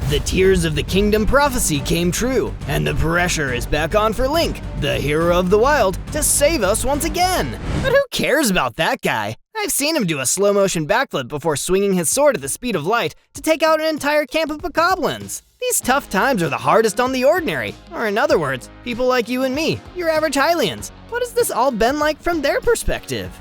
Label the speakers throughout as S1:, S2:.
S1: The Tears of the Kingdom prophecy came true, and the pressure is back on for Link, the hero of the wild, to save us once again. But who cares about that guy? I've seen him do a slow-motion backflip before swinging his sword at the speed of light to take out an entire camp of Bokoblins. These tough times are the hardest on the ordinary, or in other words, people like you and me, your average Hylians. What has this all been like from their perspective?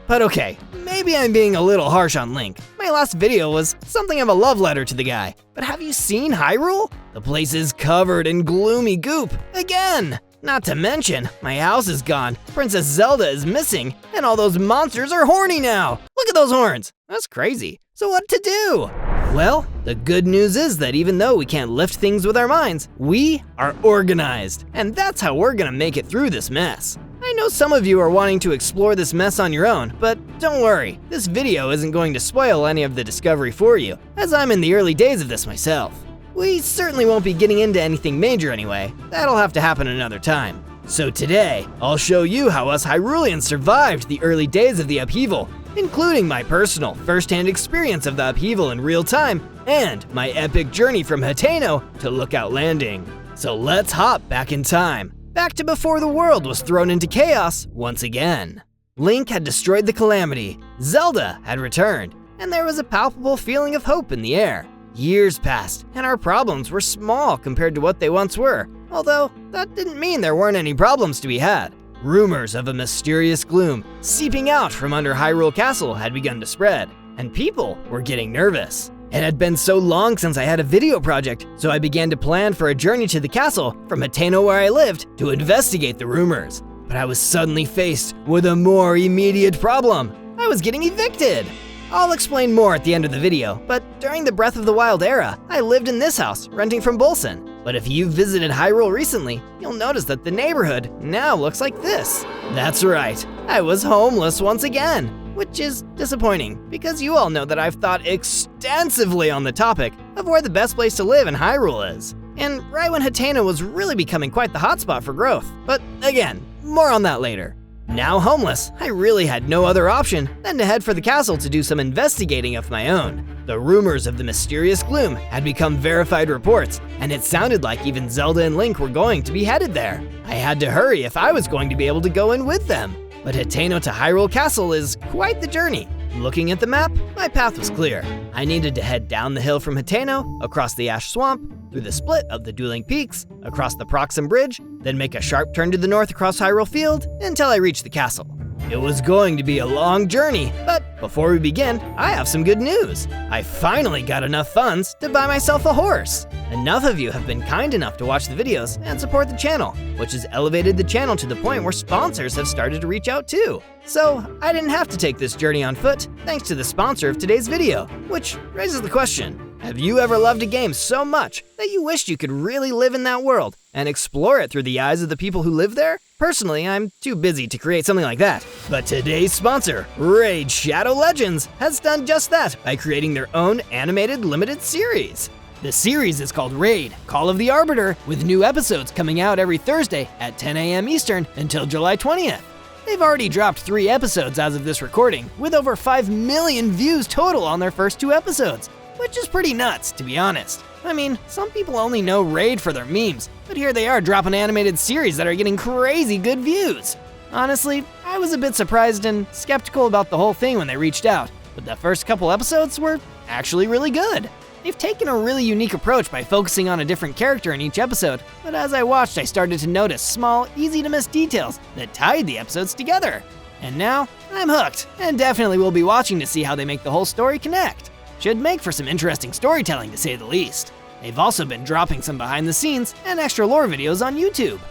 S1: But okay, maybe I'm being a little harsh on Link. My last video was something of a love letter to the guy. But have you seen Hyrule? The place is covered in gloomy goop, again! Not to mention, my house is gone, Princess Zelda is missing, and all those monsters are horny now! Look at those horns! That's crazy. So what to do? Well, the good news is that even though we can't lift things with our minds, we are organized. And that's how we're gonna make it through this mess. I know some of you are wanting to explore this mess on your own, but don't worry, this video isn't going to spoil any of the discovery for you, as I'm in the early days of this myself. We certainly won't be getting into anything major anyway, that'll have to happen another time. So today, I'll show you how us Hyruleans survived the early days of the Upheaval, including my personal first-hand experience of the Upheaval in real time, and my epic journey from Hateno to Lookout Landing. So let's hop back in time. Back to before the world was thrown into chaos once again. Link had destroyed the calamity, Zelda had returned, and there was a palpable feeling of hope in the air. Years passed, and our problems were small compared to what they once were, although that didn't mean there weren't any problems to be had. Rumors of a mysterious gloom seeping out from under Hyrule Castle had begun to spread, and people were getting nervous. It had been so long since I had a video project, so I began to plan for a journey to the castle from Hateno where I lived to investigate the rumors. But I was suddenly faced with a more immediate problem. I was getting evicted. I'll explain more at the end of the video, but during the Breath of the Wild era, I lived in this house, renting from Bolson. But if you've visited Hyrule recently, you'll notice that the neighborhood now looks like this. That's right, I was homeless once again. Which is disappointing, because you all know that I've thought extensively on the topic of where the best place to live in Hyrule is. And right when Hateno was really becoming quite the hotspot for growth. But again, more on that later. Now homeless, I really had no other option than to head for the castle to do some investigating of my own. The rumors of the mysterious gloom had become verified reports, and it sounded like even Zelda and Link were going to be headed there. I had to hurry if I was going to be able to go in with them. But Hateno to Hyrule Castle is quite the journey. Looking at the map, my path was clear. I needed to head down the hill from Hateno, across the Ash Swamp, through the split of the Dueling Peaks, across the Proxim Bridge, then make a sharp turn to the north across Hyrule Field until I reached the castle. It was going to be a long journey, but before we begin, I have some good news. I finally got enough funds to buy myself a horse. Enough of you have been kind enough to watch the videos and support the channel, which has elevated the channel to the point where sponsors have started to reach out too. So I didn't have to take this journey on foot thanks to the sponsor of today's video, which raises the question, have you ever loved a game so much that you wished you could really live in that world and explore it through the eyes of the people who live there? Personally, I'm too busy to create something like that. But today's sponsor, Raid Shadow Legends, has done just that by creating their own animated limited series. The series is called Raid, Call of the Arbiter, with new episodes coming out every Thursday at 10 a.m. Eastern until July 20th. They've already dropped 3 episodes as of this recording, with over 5 million views total on their first 2 episodes, which is pretty nuts, to be honest. I mean, some people only know Raid for their memes, but here they are dropping animated series that are getting crazy good views. Honestly, I was a bit surprised and skeptical about the whole thing when they reached out, but the first couple episodes were actually really good. They've taken a really unique approach by focusing on a different character in each episode, but as I watched, I started to notice small, easy-to-miss details that tied the episodes together. And now, I'm hooked, and definitely will be watching to see how they make the whole story connect. Should make for some interesting storytelling, to say the least. They've also been dropping some behind-the-scenes and extra lore videos on YouTube.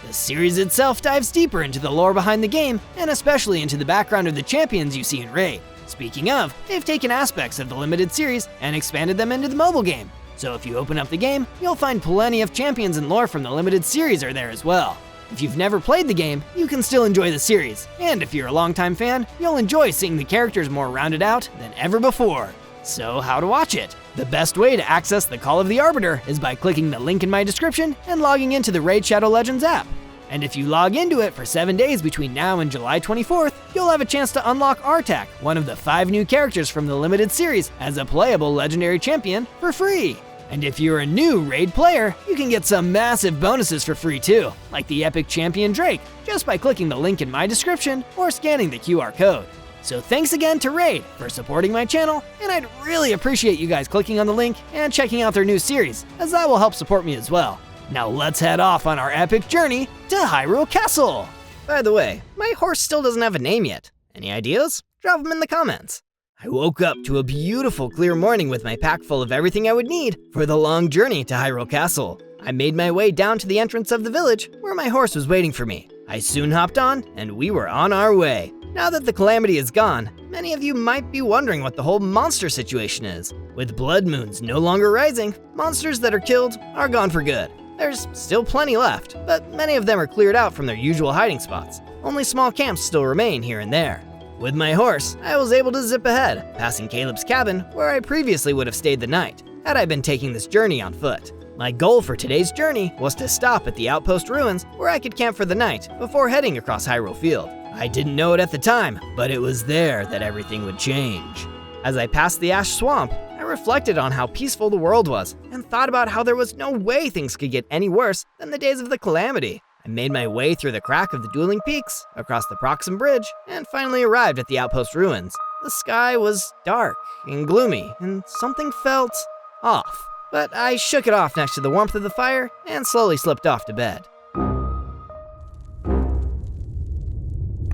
S1: The series itself dives deeper into the lore behind the game, and especially into the background of the champions you see in Raid. Speaking of, they've taken aspects of the limited series and expanded them into the mobile game. So if you open up the game, you'll find plenty of champions and lore from the limited series are there as well. If you've never played the game, you can still enjoy the series. And if you're a longtime fan, you'll enjoy seeing the characters more rounded out than ever before. So how to watch it? The best way to access the Call of the Arbiter is by clicking the link in my description and logging into the Raid Shadow Legends app. And if you log into it for 7 days between now and July 24th, you'll have a chance to unlock Artak, one of the 5 new characters from the limited series, as a playable legendary champion for free. And if you're a new raid player, you can get some massive bonuses for free too, like the epic champion Drake, just by clicking the link in my description or scanning the QR code. So thanks again to Raid for supporting my channel, and I'd really appreciate you guys clicking on the link and checking out their new series, as that will help support me as well. Now let's head off on our epic journey to Hyrule Castle! By the way, my horse still doesn't have a name yet. Any ideas? Drop them in the comments. I woke up to a beautiful clear morning with my pack full of everything I would need for the long journey to Hyrule Castle. I made my way down to the entrance of the village where my horse was waiting for me. I soon hopped on and we were on our way. Now that the calamity is gone, many of you might be wondering what the whole monster situation is. With blood moons no longer rising, monsters that are killed are gone for good. There's still plenty left, but many of them are cleared out from their usual hiding spots. Only small camps still remain here and there. With my horse, I was able to zip ahead, passing Caleb's cabin where I previously would have stayed the night, had I been taking this journey on foot. My goal for today's journey was to stop at the outpost ruins where I could camp for the night before heading across Hyrule Field. I didn't know it at the time, but it was there that everything would change. As I passed the Ash Swamp, I reflected on how peaceful the world was and thought about how there was no way things could get any worse than the days of the calamity. I made my way through the crack of the dueling peaks, across the Proxim Bridge, and finally arrived at the outpost ruins. The sky was dark and gloomy, and something felt off. But I shook it off next to the warmth of the fire and slowly slipped off to bed.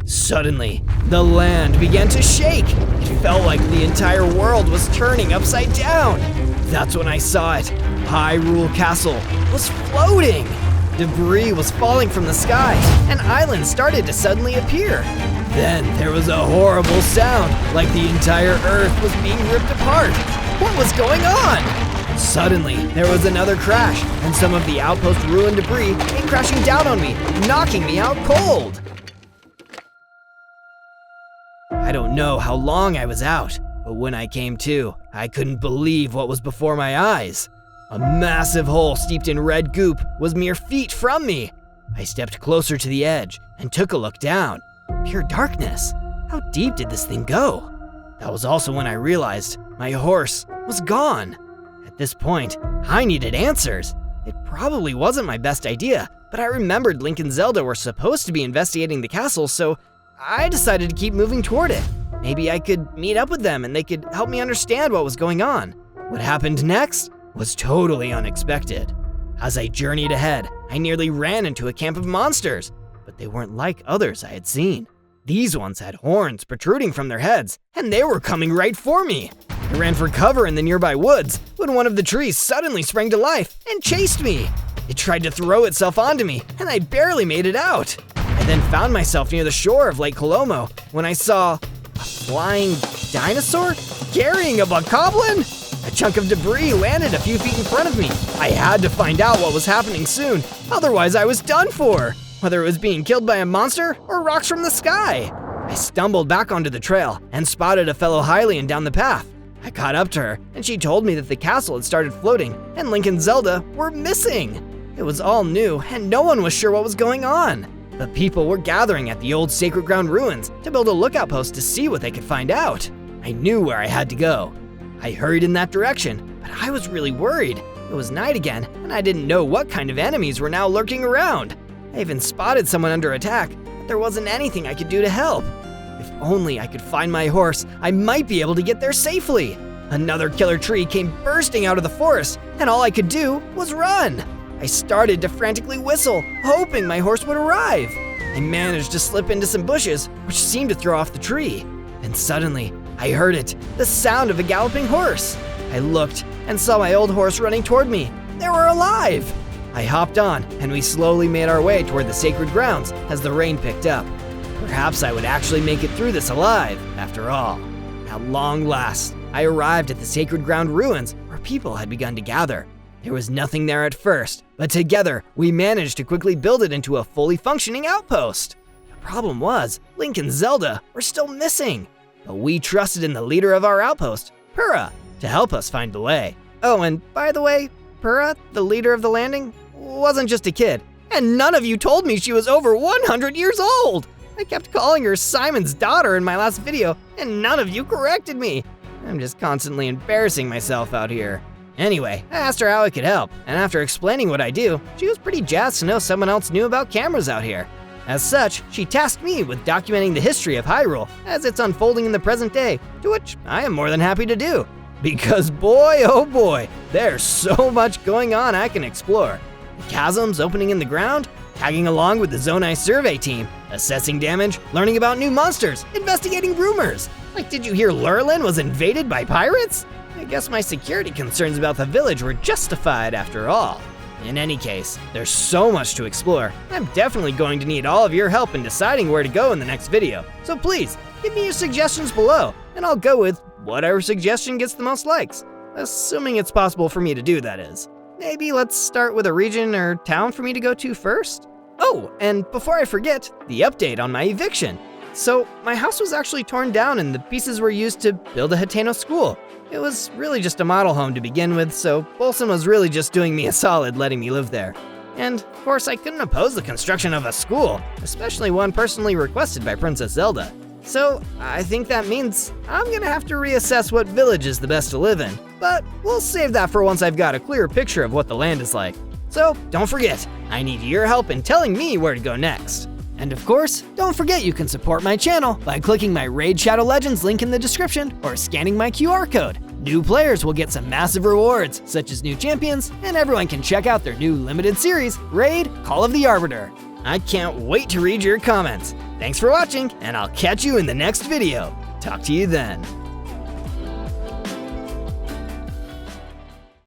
S1: Suddenly, the land began to shake. It felt like the entire world was turning upside down. That's when I saw it. Hyrule Castle was floating. Debris was falling from the sky, and islands started to suddenly appear. Then there was a horrible sound, like the entire earth was being ripped apart. What was going on? Suddenly, there was another crash, and some of the outpost ruin debris came crashing down on me, knocking me out cold. I don't know how long I was out, but when I came to, I couldn't believe what was before my eyes. A massive hole steeped in red goop was mere feet from me. I stepped closer to the edge and took a look down. Pure darkness. How deep did this thing go? That was also when I realized my horse was gone. At this point, I needed answers. It probably wasn't my best idea, but I remembered Link and Zelda were supposed to be investigating the castle, so I decided to keep moving toward it. Maybe I could meet up with them and they could help me understand what was going on. What happened next was totally unexpected. As I journeyed ahead, I nearly ran into a camp of monsters, but they weren't like others I had seen. These ones had horns protruding from their heads, and they were coming right for me. I ran for cover in the nearby woods when one of the trees suddenly sprang to life and chased me. It tried to throw itself onto me, and I barely made it out. I then found myself near the shore of Lake Colomo when I saw a flying dinosaur carrying a Bokoblin. A chunk of debris landed a few feet in front of me. I had to find out what was happening soon, otherwise I was done for, whether it was being killed by a monster or rocks from the sky. I stumbled back onto the trail and spotted a fellow Hylian down the path. I caught up to her, and she told me that the castle had started floating and Link and Zelda were missing. It was all new and no one was sure what was going on. But people were gathering at the old Sacred Ground ruins to build a lookout post to see what they could find out. I knew where I had to go. I hurried in that direction, but I was really worried. It was night again, and I didn't know what kind of enemies were now lurking around. I even spotted someone under attack, but there wasn't anything I could do to help. If only I could find my horse, I might be able to get there safely. Another killer tree came bursting out of the forest, and all I could do was run. I started to frantically whistle, hoping my horse would arrive. I managed to slip into some bushes, which seemed to throw off the tree. Then suddenly, I heard it, the sound of a galloping horse. I looked and saw my old horse running toward me. They were alive. I hopped on and we slowly made our way toward the sacred grounds as the rain picked up. Perhaps I would actually make it through this alive, after all. At long last, I arrived at the sacred ground ruins where people had begun to gather. There was nothing there at first, but together we managed to quickly build it into a fully functioning outpost. The problem was, Link and Zelda were still missing. But we trusted in the leader of our outpost, Purah, to help us find the way. Oh, and by the way, Purah, the leader of the landing, wasn't just a kid. And none of you told me she was over 100 years old! I kept calling her Simon's daughter in my last video, and none of you corrected me. I'm just constantly embarrassing myself out here. Anyway, I asked her how I could help, and after explaining what I do, she was pretty jazzed to know someone else knew about cameras out here. As such, she tasked me with documenting the history of Hyrule as it's unfolding in the present day, to which I am more than happy to do. Because boy, oh boy, there's so much going on I can explore. Chasms opening in the ground, tagging along with the Zonai survey team, assessing damage, learning about new monsters, investigating rumors. Like, did you hear Lurelin was invaded by pirates? I guess my security concerns about the village were justified after all. In any case, there's so much to explore. I'm definitely going to need all of your help in deciding where to go in the next video. So please, give me your suggestions below, and I'll go with whatever suggestion gets the most likes. Assuming it's possible for me to do, that is. Maybe let's start with a region or town for me to go to first? Oh, and before I forget, the update on my eviction. So, my house was actually torn down and the pieces were used to build a Hateno school. It was really just a model home to begin with, so Bolson was really just doing me a solid letting me live there. And, of course, I couldn't oppose the construction of a school, especially one personally requested by Princess Zelda. So, I think that means I'm gonna have to reassess what village is the best to live in, but we'll save that for once I've got a clearer picture of what the land is like. So, don't forget, I need your help in telling me where to go next. And of course, don't forget you can support my channel by clicking my Raid Shadow Legends link in the description or scanning my QR code. New players will get some massive rewards, such as new champions, and everyone can check out their new limited series, Raid Call of the Arbiter. I can't wait to read your comments. Thanks for watching, and I'll catch you in the next video. Talk to you then.